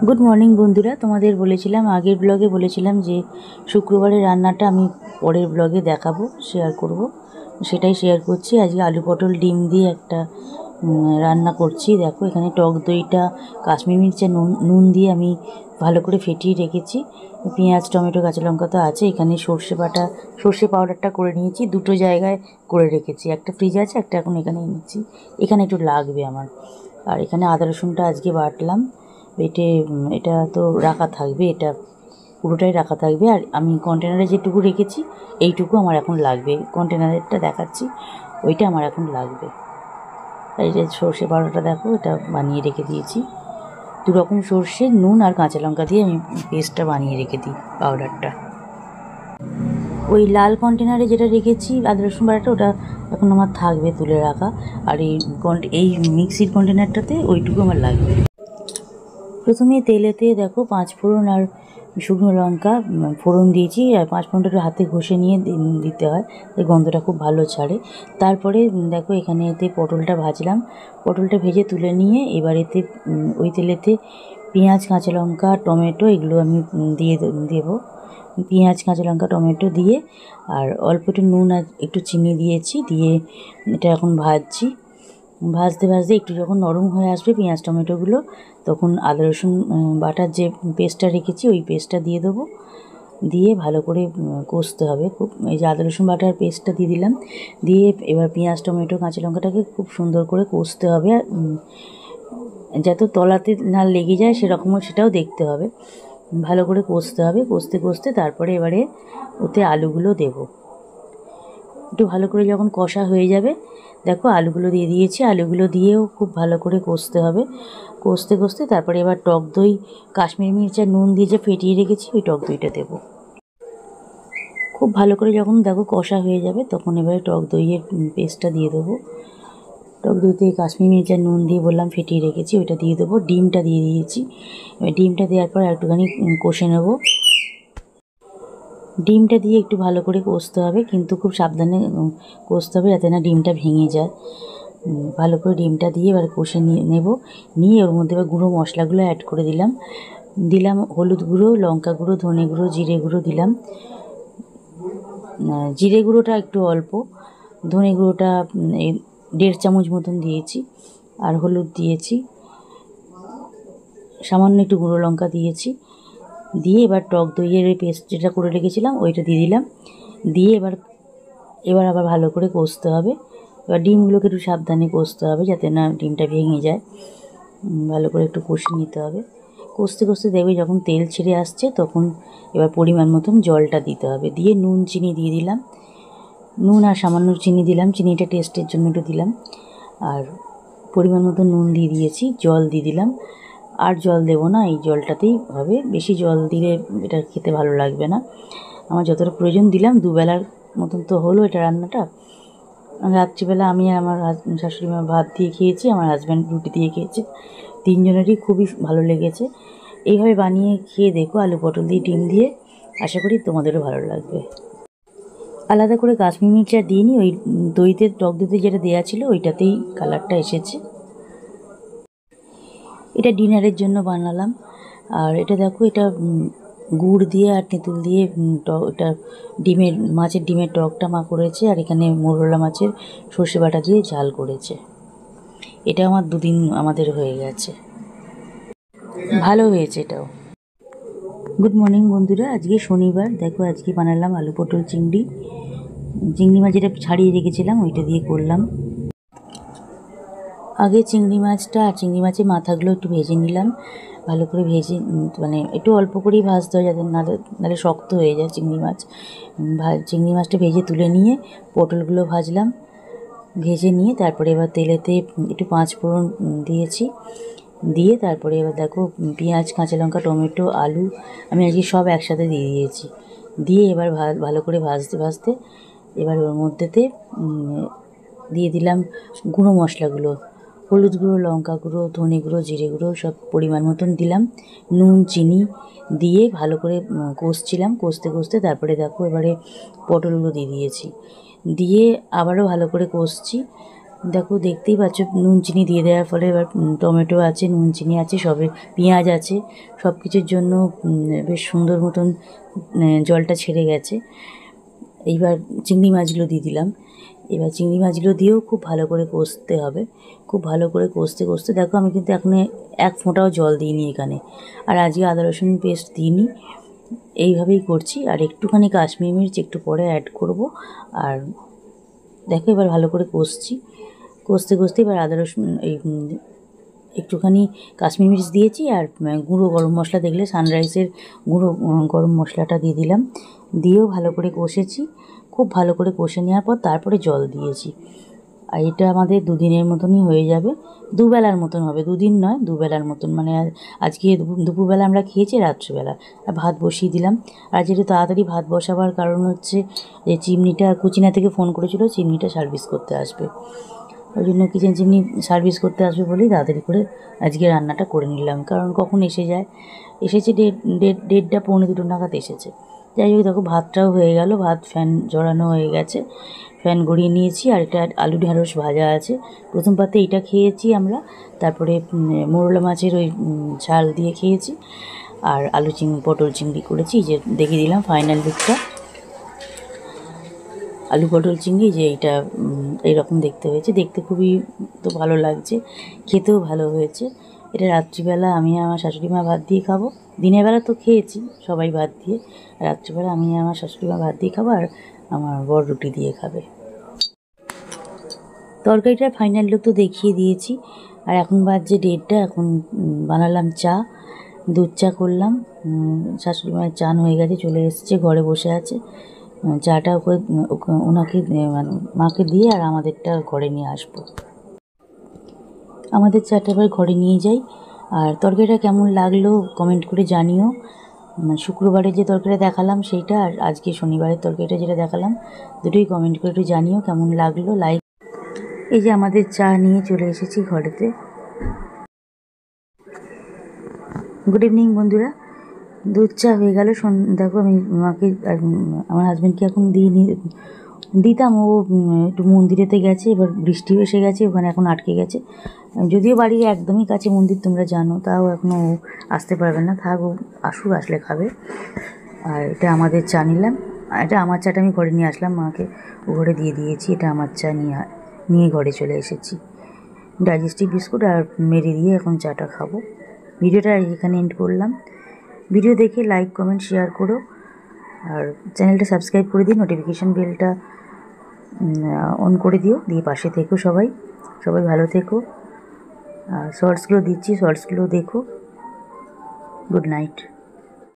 Good morning বন্ধুরা, তোমাদের বলেছিলাম আগের ব্লগে বলেছিলাম যে শুক্রবারের রান্নাটা আমি পরের ব্লগে দেখাবো, শেয়ার করব। সেটাই শেয়ার করছি। আজকে আলু পটল ডিম দিয়ে একটা রান্না করছি। দেখো এখানে টক দইটা কাশ্মীরি মির্চে নুন দিয়ে আমি ভালো করে ফেটিয়ে রেখেছি। পেঁয়াজ টমেটো কাঁচা লঙ্কা তো আছে। এখানে সর্ষে পাউডারটা করে নিয়েছি, দুটো জায়গায় করে রেখেছি, একটা ফ্রিজ আছে, একটা এখন এখানে এনেছি। এখানে একটু লাগবে আমার। আর এখানে আদা রসুনটা আজকে বাটলাম বেটে, এটা তো রাখা থাকবে, এটা পুরোটাই রাখা থাকবে। আর আমি কন্টেনারে যেটুকু রেখেছি এইটুকু আমার এখন লাগবে, কন্টেনারেরটা দেখাচ্ছি, ওইটা আমার এখন লাগবে। এই যে সর্ষে বাটাটা দেখো, এটা বানিয়ে রেখে দিয়েছি। দুরকম সর্ষে, নুন আর কাঁচা লঙ্কা দিয়ে আমি পেস্টটা বানিয়ে রেখে দিই, পাউডারটা। ওই লাল কন্টেনারে যেটা রেখেছি আদা রসুন বাটাটা, ওটা এখন আমার থাকবে তুলে রাখা। আর এই মিক্সির কন্টেনারটাতে ওইটুকু আমার লাগবে। প্রথমে তেলেতে দেখো 5 ফোড়ন আর শুকনো লঙ্কা ফোড়ন দিয়েছি। আর 5 ফোড়নটা একটু হাতে ঘষে নিয়ে দিতে হয়, এই গন্ধটা খুব ভালো ছাড়ে। তারপরে দেখো এখানে এতে পটলটা ভাজলাম, পটলটা ভেজে তুলে নিয়ে এবার এতে ওই তেলেতে পেঁয়াজ কাঁচা লঙ্কা টমেটো এগুলো আমি দেবো। পেঁয়াজ কাঁচা লঙ্কা টমেটো দিয়ে আর অল্প একটু নুন আর একটু চিনি দিয়েছি, দিয়ে এটা এখন ভাজছি। ভাজতে ভাজতে একটু যখন নরম হয়ে আসবে পেঁয়াজ টমেটোগুলো, তখন আদা রসুন বাটার যে পেস্টটা রেখেছি ওই পেস্টটা দিয়ে দেবো। দিয়ে ভালো করে কষতে হবে খুব। এই যে আদা রসুন বাটার পেস্টটা দিয়ে দিলাম, দিয়ে এবার পেঁয়াজ টমেটো কাঁচা লঙ্কাটাকে খুব সুন্দর করে কষতে হবে। যাতে তলাতে না লেগে যায় সেরকমও সেটাও দেখতে হবে। ভালো করে কষতে হবে, কষতে কষতে তারপরে এবারে ওতে আলুগুলো দেবো। একটু ভালো করে যখন কষা হয়ে যাবে, দেখো আলুগুলো দিয়ে দিয়েছি, আলুগুলো দিয়েও খুব ভালো করে কষতে হবে। কষতে কষতে তারপরে এবার টক দই কাশ্মীরি মির্চের নুন দিয়ে যে ফেটিয়ে রেখেছি ওই টক দইটা দেবো। খুব ভালো করে যখন দেখো কষা হয়ে যাবে, তখন এবারে টক দইয়ের পেস্টটা দিয়ে দেবো। টক দইতে কাশ্মীরি মির্চের নুন দিয়ে বললাম ফেটিয়ে রেখেছি, ওইটা দিয়ে দেবো। ডিমটা দিয়ে দিয়েছি। ডিমটা দেওয়ার পর একটুখানি কষে নেবো। ডিমটা দিয়ে একটু ভালো করে কষতে হবে, কিন্তু খুব সাবধানে কষতে হবে যাতে না ডিমটা ভেঙে যায়। ভালো করে ডিমটা দিয়ে এবার কষে নিয়ে ওর মধ্যে এবার গুঁড়ো মশলাগুলো অ্যাড করে দিলাম হলুদ গুঁড়ো, লঙ্কা গুঁড়ো, ধনে গুঁড়ো, জিরে গুঁড়ো দিলাম। জিরে গুঁড়োটা একটু অল্প, ধনে গুঁড়োটা 1.5 চামচ মতন দিয়েছি, আর হলুদ দিয়েছি, সামান্য একটু গুঁড়ো লঙ্কা দিয়েছি। দিয়ে এবার টক দইয়ের ওই পেস্ট যেটা করে রেখেছিলাম ওইটা দিয়ে দিলাম। দিয়ে এবার আবার ভালো করে কষতে হবে। এবার ডিমগুলোকে একটু সাবধানে কষতে হবে যাতে না ডিমটা ভেঙে যায়। ভালো করে একটু কষে নিতে হবে। কষতে কষতে দেখবে যখন তেল ছেড়ে আসছে, তখন এবার পরিমাণ মতন জলটা দিতে হবে। দিয়ে নুন চিনি দিয়ে দিলাম, নুন আর সামান্য চিনি দিলাম, চিনিটা টেস্টের জন্য একটু দিলাম। আর পরিমাণ মতো নুন দিয়ে দিয়েছি, জল দিয়ে দিলাম। আর জল দেবো না, এই জলটাতেই হবে। বেশি জল দিলে এটা খেতে ভালো লাগবে না। আমার যতটা প্রয়োজন দিলাম, দুবেলার মতন তো হলো এটা রান্নাটা। রাত্রিবেলা আমি আর আমার শাশুড়ি মা ভাত দিয়ে খেয়েছি, আমার হাজব্যান্ড রুটি দিয়ে খেয়েছে। তিনজনেরই খুবই ভালো লেগেছে। এইভাবে বানিয়ে খেয়ে দেখো, আলু পটল দিয়ে ডিম দিয়ে, আশা করি তোমাদেরও ভালো লাগবে। আলাদা করে কাশ্মীরি মির্চ আর দিইনি, ওই দইতে টক দইতে যেটা দেওয়া ছিল ওইটাতেই কালারটা এসেছে। এটা ডিনারের জন্য বানালাম। আর এটা দেখো, এটা গুড় দিয়ে আর তেঁতুল দিয়ে এটা মাছের ডিমের টকটা মা করেছে। আর এখানে মোরলা মাছের সর্ষে বাটা দিয়ে ঝাল করেছে। এটা আমার 2 দিন আমাদের হয়ে গেছে, ভালো হয়েছে এটাও। গুড মর্নিং বন্ধুরা, আজকে শনিবার। দেখো আজকে বানালাম আলু পটল চিংড়ি মাছ যেটা ছাড়িয়ে রেখেছিলাম ওইটা দিয়ে করলাম। আগে চিংড়ি মাছটা আর চিংড়ি মাছের মাথাগুলো একটু ভেজে নিলাম, ভালো করে ভেজে, মানে একটু অল্প করেই ভাজতে হয় যাতে নাহলে শক্ত হয়ে যায় চিংড়ি মাছ। চিংড়ি মাছটা ভেজে তুলে নিয়ে পটলগুলো ভাজলাম, ভেজে নিয়ে তারপরে এবার তেলেতে একটু 5 ফোড়ন দিয়েছি। দিয়ে তারপরে এবার দেখো পেঁয়াজ কাঁচা লঙ্কা টমেটো আলু আমি আজকে সব একসাথে দিয়ে দিয়েছি। দিয়ে এবার ভালো করে ভাজতে ভাজতে এবার ওর মধ্যেতে দিয়ে দিলাম গুঁড়ো মশলাগুলো, হলুদ গুঁড়ো, লঙ্কা গুঁড়ো, ধনে গুঁড়ো, জিরে গুঁড়ো সব পরিমাণ মতন দিলাম। নুন চিনি দিয়ে ভালো করে কষছিলাম। কষতে কষতে তারপরে দেখো এবারে পটলগুলো দিয়ে দিয়েছি, দিয়ে আবারও ভালো করে কষছি। দেখো দেখতেই পাচ্ছ নুন চিনি দিয়ে দেওয়ার ফলে এবার টমেটো আছে, নুন চিনি আছে, সবে পেঁয়াজ আছে, সব কিছুর জন্য বেশ সুন্দর মতন জলটা ছেড়ে গেছে। এইবার চিংড়ি মাছগুলো দিয়ে দিলাম। এবার চিংড়ি মাছগুলো দিয়েও খুব ভালো করে কষতে হবে। খুব ভালো করে কষতে কষতে দেখো আমি কিন্তু এখন এক ফোঁটাও জল দিইনি এখানে, আর আজকে আদা রসুন পেস্ট দিইনি, এইভাবেই করছি। আর একটুখানি কাশ্মীরি মির্চ একটু পরে অ্যাড করব। আর দেখো এবার ভালো করে কষছি, কষতে কষতে এবার আদা রসুন এই একটুখানি কাশ্মীরি মির্চ দিয়েছি, আর গুঁড়ো গরম মশলা দেখলে সানরাইজের গুঁড়ো গরম মশলাটা দিয়ে দিলাম। দিয়েও ভালো করে কষেছি। খুব ভালো করে কষে নেওয়ার পর তারপরে জল দিয়েছি। আর এটা আমাদের দুদিনের মতনই হয়ে যাবে, দুবেলার মতন হবে, দুদিন নয় দুবেলার মতন। মানে আজকে দুপুরবেলা আমরা খেয়েছি, রাত্রিবেলা আর ভাত বসিয়ে দিলাম। আর যেহেতু তাড়াতাড়ি ভাত বসাবার কারণ হচ্ছে যে চিমনিটা কুচিনা থেকে ফোন করেছিল চিমনিটা সার্ভিস করতে আসবে, ওই জন্য কিচেন চিমনি সার্ভিস করতে আসবে বলেই তাড়াতাড়ি করে আজকে রান্নাটা করে নিলাম। কারণ কখন এসে যায়, এসেছে 1:30 নাগাদ এসেছে। যাই হোক দেখো ভাতটাও হয়ে গেল, ভাত ফ্যান জড়ানো হয়ে গেছে, ফ্যান গড়িয়ে নিয়েছি। আর এটা আলু ঢ্যাঁড়স ভাজা আছে, প্রথম পাতে এটা খেয়েছি আমরা, তারপরে মোরলা মাছের ওই ঝাল দিয়ে খেয়েছি, আর আলু পটল চিংড়ি করেছি। যে দেখিয়ে দিলাম ফাইনাল লুকটা, আলু পটল চিংড়ি, যে এইটা এইরকম দেখতে হয়েছে, দেখতে খুবই তো ভালো লাগছে, খেতেও ভালো হয়েছে। এটা রাত্রিবেলা আমি আমার শাশুড়ি মা ভাত দিয়ে খাবো। দিনের বেলা তো খেয়েছি সবাই ভাত দিয়ে, রাত্রিবেলা আমি আমার শাশুড়ি মা ভাত দিয়ে খাবো, আর আমার বর রুটি দিয়ে খাবে। তরকারিটার ফাইনাল লুক তো দেখিয়ে দিয়েছি। আর এখন বাজছে 1:30, এখন বানালাম চা, দুধ চা করলাম। শাশুড়ি মায়ের চান হয়ে গেছে, চলে এসেছে, ঘরে বসে আছে। চাটা ওনাকে মানে মাকে দিয়ে আর আমাদেরটা ঘরে নিয়ে আসবো। আমাদের চাটা এবার ঘরে নিয়ে যাই। আর তরকারিটা কেমন লাগলো কমেন্ট করে জানিও। শুক্রবারে যে তরকারিটা দেখালাম সেইটা, আর আজকে শনিবারের তরকারিটা যেটা দেখালাম, দুটোই কমেন্ট করে একটু জানিও কেমন লাগলো। লাইক, এই যে আমাদের চা নিয়ে চলে এসেছি ঘরেতে। গুড ইভিনিং বন্ধুরা, দুধ চা হয়ে গেল। দেখো আমি মাকে আমার হাজব্যান্ডকে এখন দিতাম, ও একটু মন্দিরেতে গেছে, এবার বৃষ্টিও এসে গেছে, ওখানে এখন আটকে গেছে। যদিও বাড়ির একদমই কাছে মন্দির তোমরা জানো, তাও এখনও আসতে পারবে না, থাক ও আসুক, আসলে খাবে। আর এটা আমাদের চা নিলাম, এটা আমার চাটা আমি ঘরে নিয়ে আসলাম, মাকে ও ঘরে দিয়ে দিয়েছি। এটা আমার চা নিয়ে ঘরে চলে এসেছি। ডাইজেস্টিভ বিস্কুট আর মেরি দিয়ে এখন চাটা খাবো। ভিডিওটা এখানে এন্ড করলাম। ভিডিও দেখে লাইক কমেন্ট শেয়ার করো, আর চ্যানেলটা সাবস্ক্রাইব করে দিও, নোটিফিকেশান বেলটা অন করে দিও, দিয়ে পাশে থেকো সবাই ভালো থেকো। শর্টসগুলো দিচ্ছি, শর্টসগুলো দেখো। Good night.